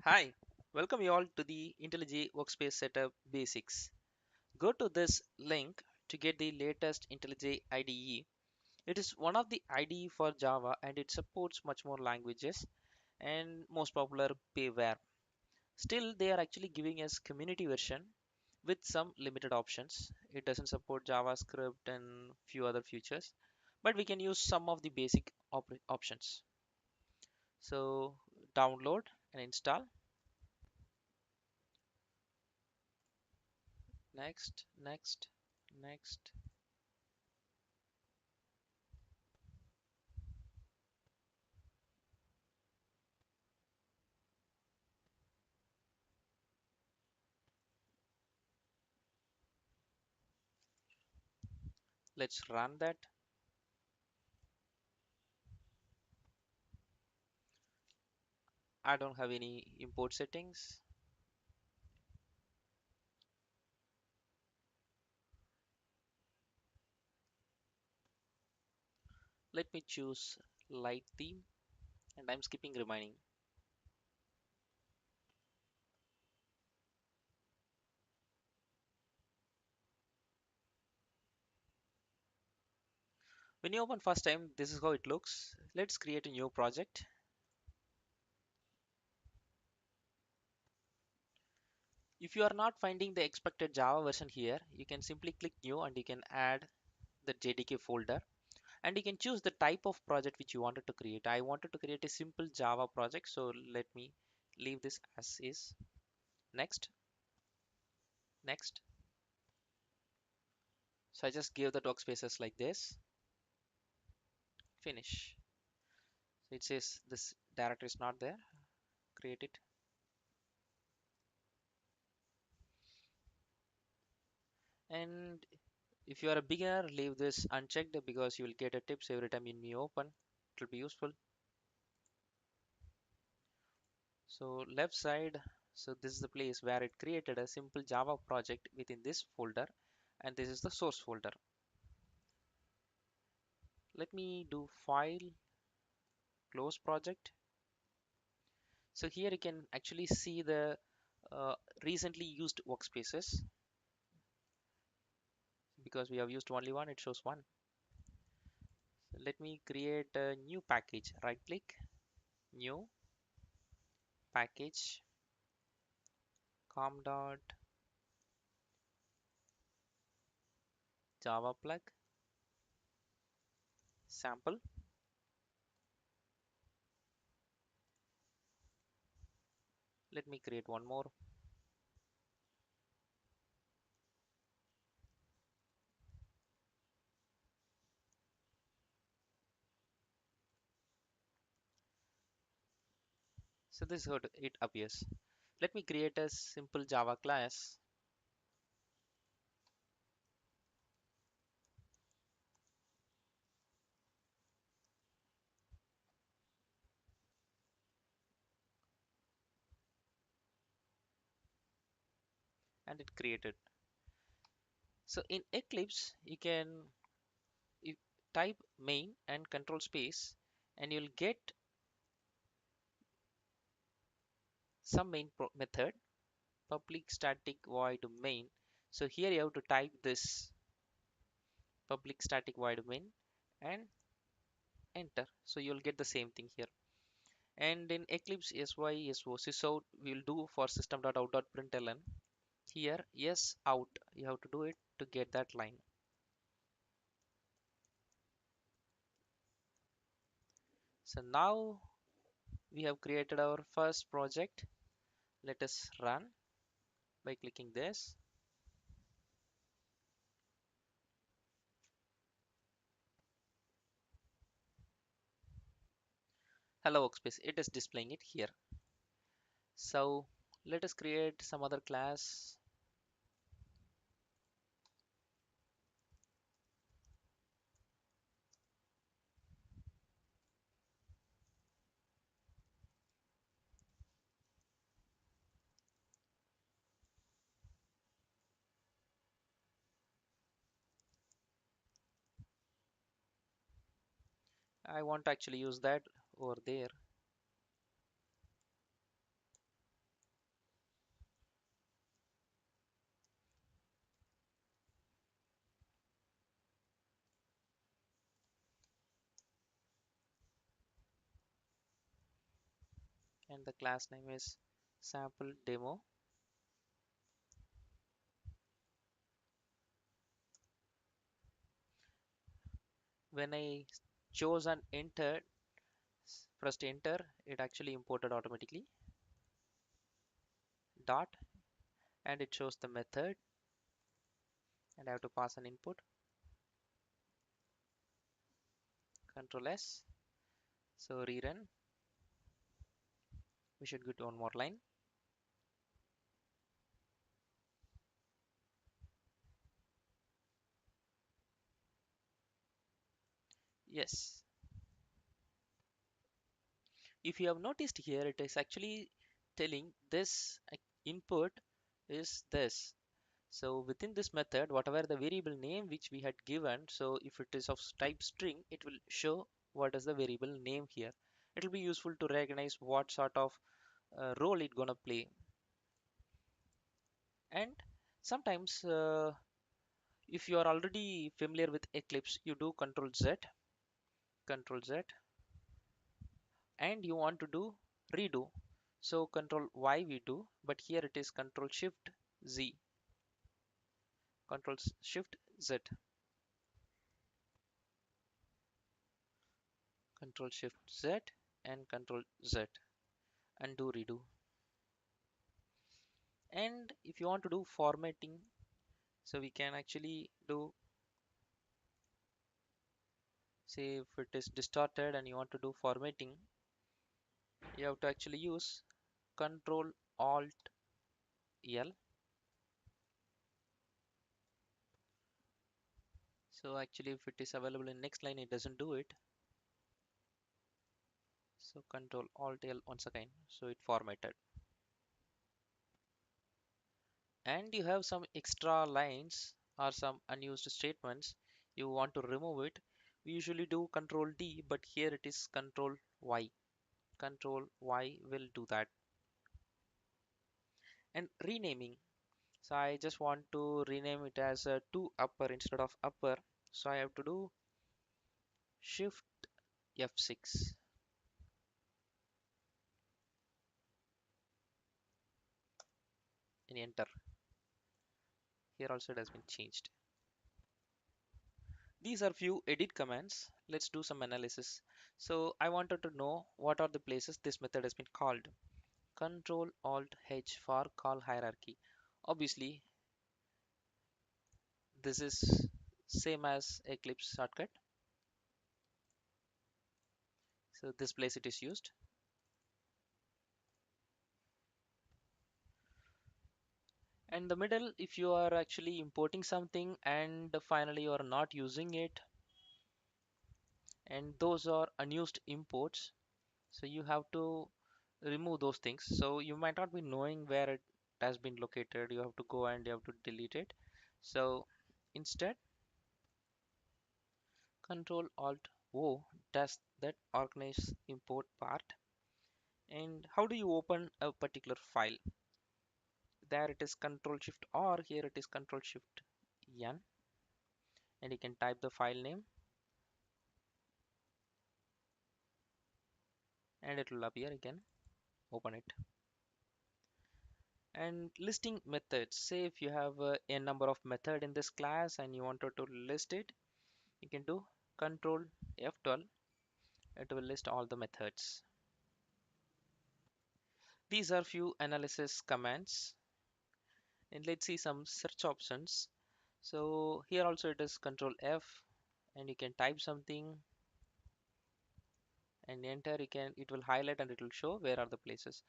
Hi, welcome you all to the IntelliJ Workspace Setup Basics. Go to this link to get the latest IntelliJ IDE. It is one of the IDE for Java and it supports much more languages and most popular payware. Still, they are actually giving us community version with some limited options. It doesn't support JavaScript and few other features, but we can use some of the basic options. So download and install. Next. Let's run that. I don't have any import settings. Let me choose light theme and I'm skipping remaining. When you open first time, this is how it looks. Let's create a new project. If you are not finding the expected Java version here, you can simply click new and you can add the JDK folder and you can choose the type of project which you wanted to create. I wanted to create a simple Java project, so let me leave this as is. Next, next. So I just gave the workspaces like this. Finish. So it says this directory is not there. Create it. And if you are a beginner, leave this unchecked because you will get a tips every time you new open. It will be useful. So left side, so this is the place where it created a simple Java project within this folder, and this is the source folder. Let me do file, close project. So here you can actually see the recently used workspaces. Because we have used only one, it shows one. So let me create a new package. Right click, new package, com dot java plug sample. Let me create one more. So this is how it appears. Let me create a simple Java class. And it created. So in Eclipse, you can type main and control space and you'll get some main method, public static void main. So here you have to type this public static void main and enter. So you'll get the same thing here. And in Eclipse sysout we'll do for system.out.println. Here yes out, you have to do it to get that line. So now we have created our first project. Let us run by clicking this. Hello workspace, it is displaying it here. So let us create some other class. I want to actually use that over there. and the class name is sample demo. When I chose and entered, pressed enter, it actually imported automatically. Dot, and it shows the method, and I have to pass an input. Ctrl S. So rerun. We should get one more line. Yes. If you have noticed here, it is actually telling this input is this. So within this method, whatever the variable name which we had given, so if it is of type string, it will show what is the variable name here. It will be useful to recognize what sort of role it gonna play. And sometimes if you are already familiar with Eclipse, you do Ctrl Z, Ctrl Z, and you want to do redo. So Ctrl Y we do, but here it is Ctrl Shift Z, Ctrl Shift Z, Ctrl Shift Z, and Ctrl Z, and do redo. And if you want to do formatting, so we can actually do, say if it is distorted and you want to do formatting, you have to actually use Ctrl Alt L. So actually if it is available in next line, it doesn't do it. So Ctrl Alt L once again, so it formatted. And you have some extra lines or some unused statements, you want to remove it. We usually do Ctrl D, but here it is Ctrl Y. Ctrl Y will do that. And renaming, so I just want to rename it as a to upper instead of upper, so I have to do Shift F6 and enter. Here also it has been changed. These are few edit commands. Let's do some analysis. So I wanted to know what are the places this method has been called. Ctrl Alt H for call hierarchy. Obviously, this is same as Eclipse shortcut. So this place it is used. And the middle, if you are actually importing something and finally you are not using it, and those are unused imports, so you have to remove those things. So you might not be knowing where it has been located, you have to go and you have to delete it. So instead, Control Alt O does that organize import part. And how do you open a particular file? There it is Control Shift R, here it is Control Shift N, and you can type the file name and it will appear again. Open it. And listing methods, say if you have a number of method in this class and you wanted to list it, you can do Ctrl F12. It will list all the methods. These are few analysis commands, and let's see some search options. So here also it is Ctrl F, and you can type something and enter. You can, it will highlight and it will show where are the places.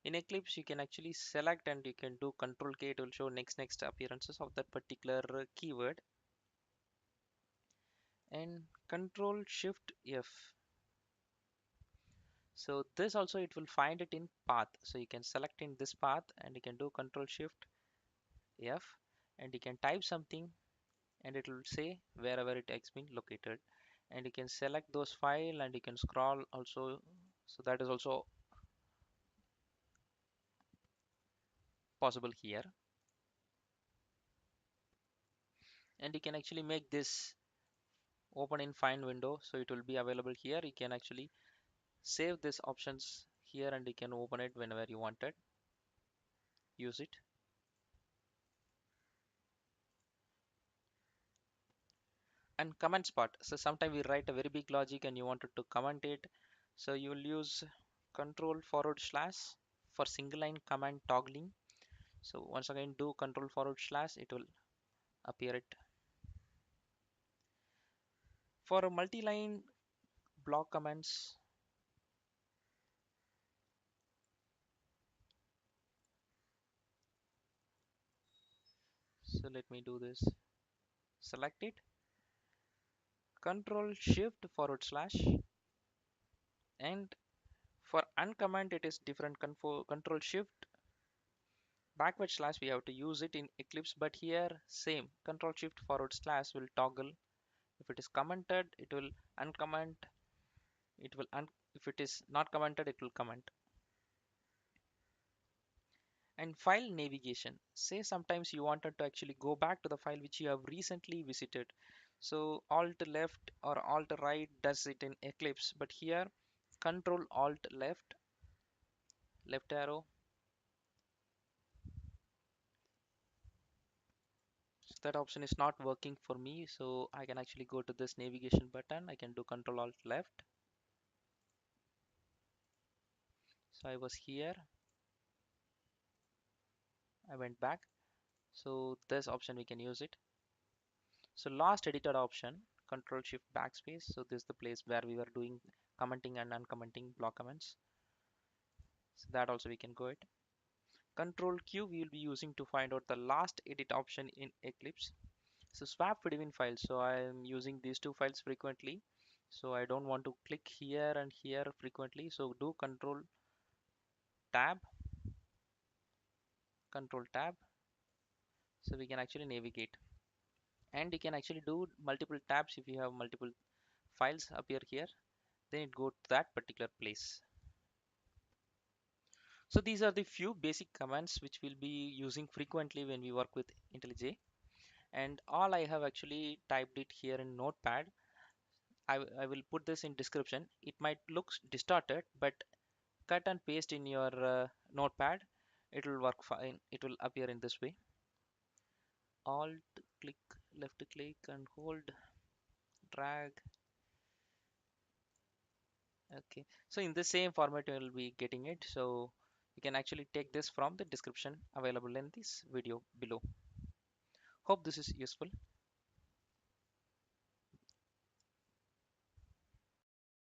In Eclipse you can actually select and you can do Ctrl K, it will show next appearances of that particular keyword. And Ctrl Shift F, so this also it will find it in path, so you can select in this path and you can do Ctrl Shift F, and you can type something and it will say wherever it has been located, and you can select those file and you can scroll also, so that is also possible here. And you can actually make this open in find window, so it will be available here. You can actually save these options here and you can open it whenever you wanted. Use it. And comments part. So sometimes we write a very big logic and you wanted to comment it. So you will use Ctrl// for single line command toggling. So once again do Ctrl// it will appear it. For a multi-line block comments, so let me do this. Select it, Ctrl Shift // and for uncomment it is different. Ctrl Shift // we have to use it in Eclipse, but here same Ctrl Shift // will toggle. If it is commented it will uncomment, it will if it is not commented it will comment. And file navigation, say sometimes you wanted to actually go back to the file which you have recently visited. So alt left or alt right does it in Eclipse, but here Control alt left arrow. So that option is not working for me, so I can actually go to this navigation button. I can do Control alt left. So I was here, I went back. So this option we can use it. So last edited option, Control Shift backspace. So this is the place where we were doing commenting and uncommenting block comments. So that also we can go it. Control Q we will be using to find out the last edit option in Eclipse. So swap between files. So I am using these two files frequently. So I don't want to click here and here frequently. So do tab, Control tab. So we can actually navigate. And you can actually do multiple tabs if you have multiple files appear here. Then it go to that particular place. So these are the few basic commands which we'll be using frequently when we work with IntelliJ. And all I have actually typed it here in Notepad. I will put this in description. It might look distorted, but cut and paste in your Notepad. It will work fine. It will appear in this way. Alt click, left click and hold, drag. Okay, so in the same format you will be getting it. So you can actually take this from the description available in this video below. Hope this is useful.